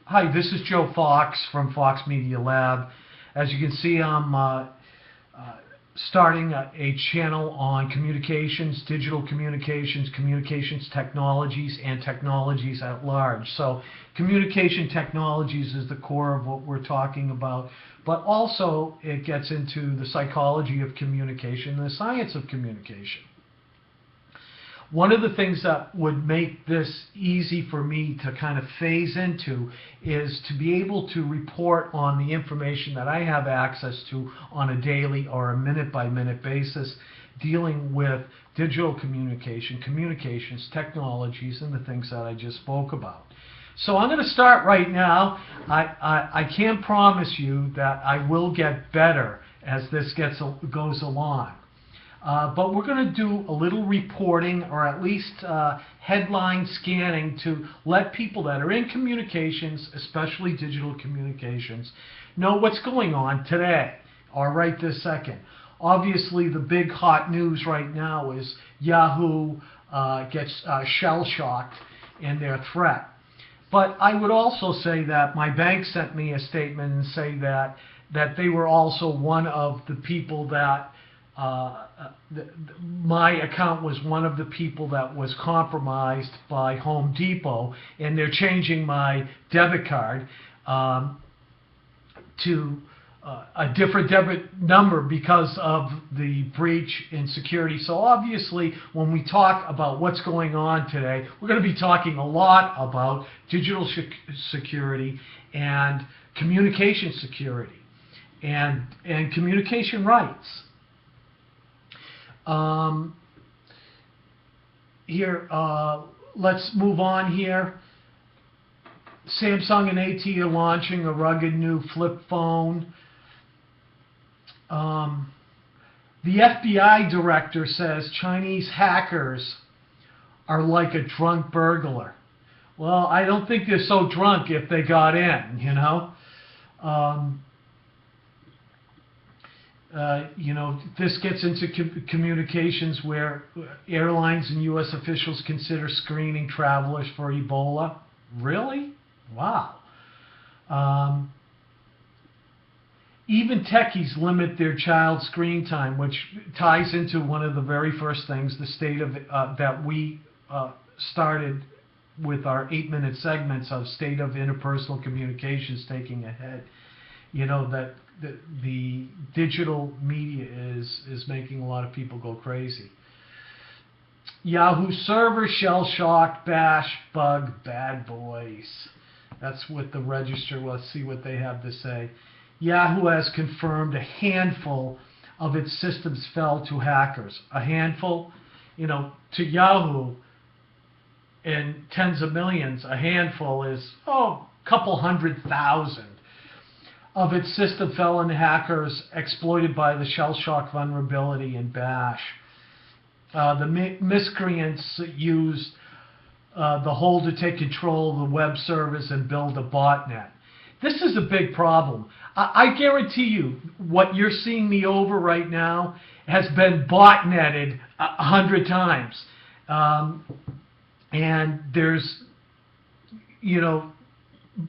Hi, this is Joe Fox from Fox Media Lab. As you can see, I'm starting a channel on communications, digital communications, communications technologies, and technologies at large. So communication technologies is the core of what we're talking about, but also it gets into the psychology of communication and the science of communication. One of the things that would make this easy for me to kind of phase into is to be able to report on the information that I have access to on a daily or a minute-by-minute basis, dealing with digital communication, communications, technologies, and the things that I just spoke about. So I'm going to start right now. I can't promise you that I will get better as this goes along. But we're going to do a little reporting, or at least headline scanning, to let people that are in communications, especially digital communications, know what's going on today, or right this second. Obviously, the big hot news right now is Yahoo gets shell-shocked in their threat. But I would also say that my bank sent me a statement and say that they were also one of the people that my account was one of the people that was compromised by Home Depot, and they're changing my debit card to a different debit number because of the breach in security. So obviously, when we talk about what's going on today, we're going to be talking a lot about digital security and communication security and communication rights. Let's move on here. Samsung and AT are launching a rugged new flip phone. The FBI director says Chinese hackers are like a drunk burglar. Well, I don't think they're so drunk if they got in, you know. This gets into communications where airlines and U.S. officials consider screening travelers for Ebola. Really? Wow. Even techies limit their child screen time, which ties into one of the very first things, the state of that we started with our 8-minute segments of state of interpersonal communications taking ahead. You know, that the digital media is making a lot of people go crazy. Yahoo server shell-shocked, bash, bug, bad boys. That's what the Register, let's see what they have to say. Yahoo has confirmed a handful of its systems fell to hackers. A handful, to Yahoo, in tens of millions, a handful is, a couple 100,000. Of its system fell into hackers exploited by the shell-shock vulnerability in bash. The miscreants used the hole to take control of the web servers and build a botnet. This is a big problem. I guarantee you what you're seeing me over right now has been botnetted 100 times. And there's,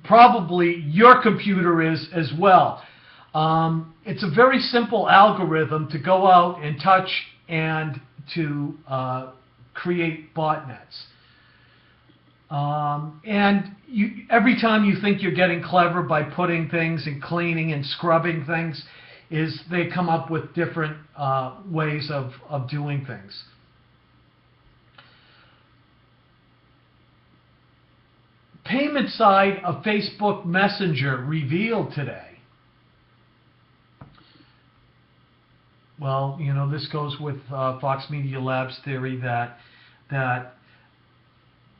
probably your computer is as well. It's a very simple algorithm to go out and touch and to create botnets. Every time you think you're getting clever by putting things and cleaning and scrubbing things, they come up with different ways of doing things. Payment side of Facebook Messenger revealed today. Well, this goes with Fox Media Lab's theory that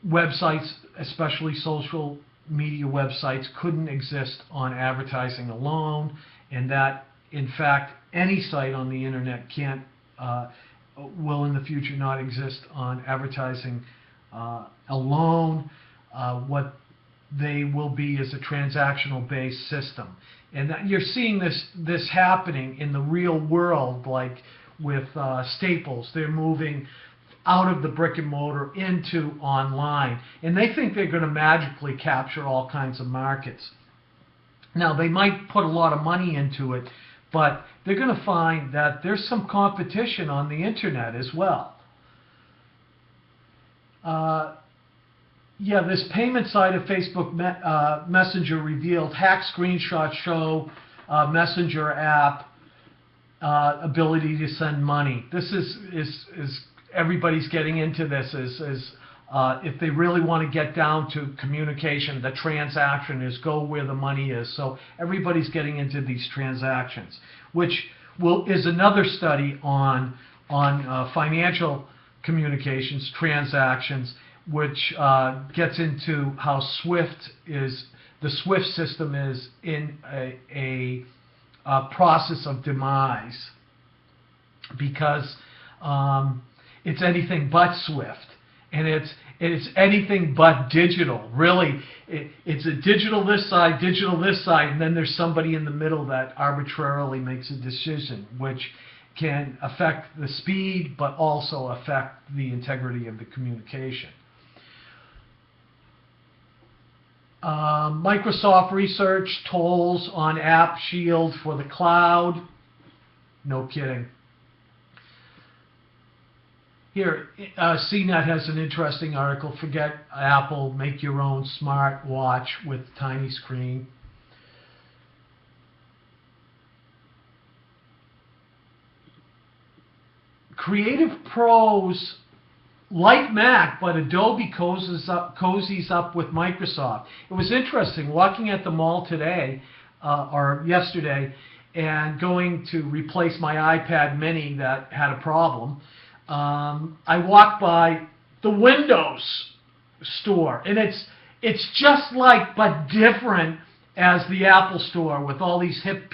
websites, especially social media websites, couldn't exist on advertising alone, and that, in fact, any site on the internet will in the future not exist on advertising alone. What they will be is a transactional-based system, and that you're seeing this happening in the real world, like with Staples. They're moving out of the brick and mortar into online. And they think they're going to magically capture all kinds of markets. Now, they might put a lot of money into it, but they're going to find that there's some competition on the internet as well. Yeah, this payment site of Facebook Messenger revealed hack screenshots show Messenger app ability to send money. This is everybody's getting into this. If they really want to get down to communication, the transaction is go where the money is. So everybody's getting into these transactions, which is another study on financial communications, transactions, which gets into how the SWIFT system is in a process of demise, because it's anything but SWIFT, and it's anything but digital. Really, it's a digital this side, and then there's somebody in the middle that arbitrarily makes a decision, which can affect the speed, but also affect the integrity of the communication. Microsoft research tolls on App Shield for the cloud. No kidding. Here, CNET has an interesting article. Forget Apple, make your own smart watch with tiny screen. Creative pros like Mac, but Adobe cozies up with Microsoft. It was interesting walking at the mall today, or yesterday, and going to replace my iPad mini that had a problem. I walked by the Windows store, and it's just like, but different as the Apple store, with all these hip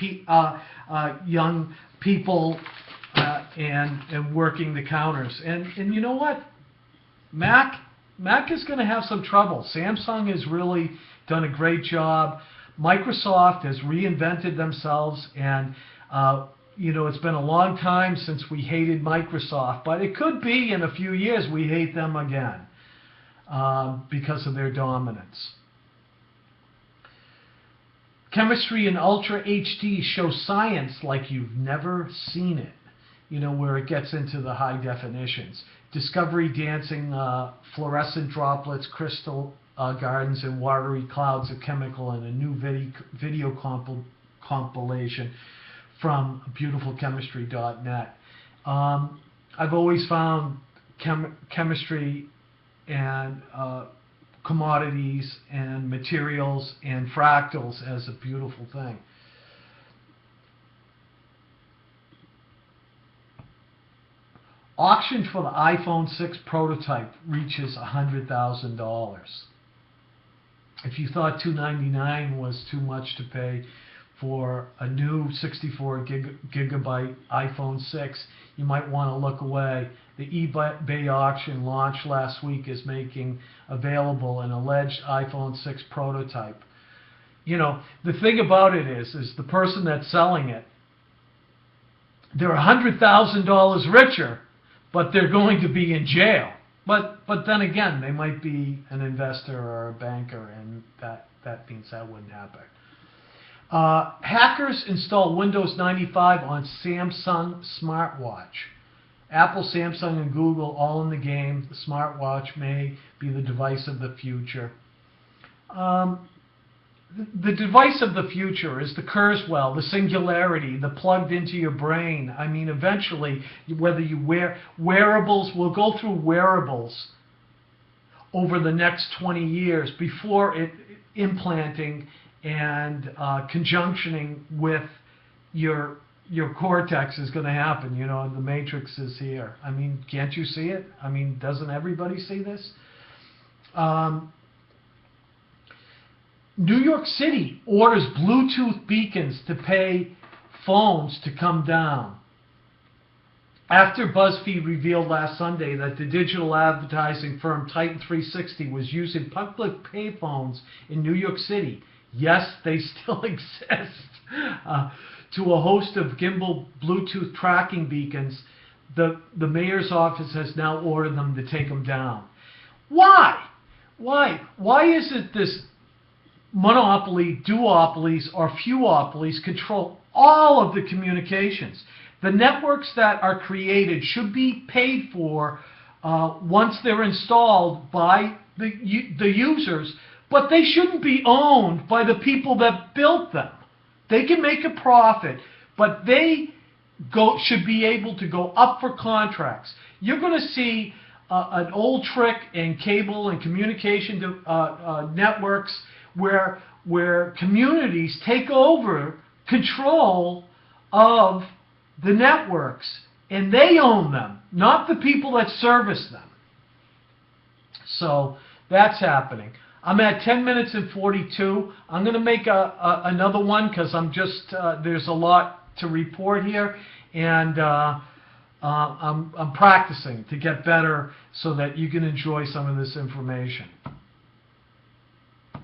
young people and working the counters. And you know what? Mac is going to have some trouble. Samsung has really done a great job. Microsoft has reinvented themselves, and you know, it's been a long time since we hated Microsoft, but it could be in a few years we hate them again because of their dominance. Chemistry in Ultra HD shows science like you've never seen it. You know, where it gets into the high definitions. Discovery dancing, fluorescent droplets, crystal gardens, and watery clouds of chemical in a new video compilation from beautifulchemistry.net. I've always found chemistry and commodities and materials and fractals as a beautiful thing. Auction for the iPhone 6 prototype reaches $100,000. If you thought $299 was too much to pay for a new 64 gigabyte iPhone 6, you might want to look away. The eBay auction launched last week is making available an alleged iPhone 6 prototype. You know, the thing about it is the person that's selling it, they're $100,000 richer, but they're going to be in jail. But then again, they might be an investor or a banker, and that means that wouldn't happen. Hackers install Windows 95 on Samsung smartwatch. Apple, Samsung, and Google all in the game. The smartwatch may be the device of the future. The device of the future is the Kurzweil, the Singularity, the plugged into your brain. I mean, eventually, whether you wear wearables, we'll go through wearables over the next 20 years before it implanting and conjunctioning with your cortex is going to happen. You know, the Matrix is here. I mean, can't you see it? I mean, doesn't everybody see this? New York City orders Bluetooth beacons to pay phones to come down. After BuzzFeed revealed last Sunday that the digital advertising firm Titan 360 was using public payphones in New York City, yes, they still exist, to a host of gimbal Bluetooth tracking beacons, the mayor's office has now ordered them to take them down. Why? Why is it this monopoly, duopolies, or fewоpolies control all of the communications? The networks that are created should be paid for once they're installed by the users, but they shouldn't be owned by the people that built them. They can make a profit, but they should be able to go up for contracts. You're going to see an old trick in cable and communication networks where communities take over control of the networks, and they own them, not the people that service them. So that's happening. I'm at 10 minutes and 42. I'm going to make another one because I'm just there's a lot to report here, and I'm practicing to get better so that you can enjoy some of this information.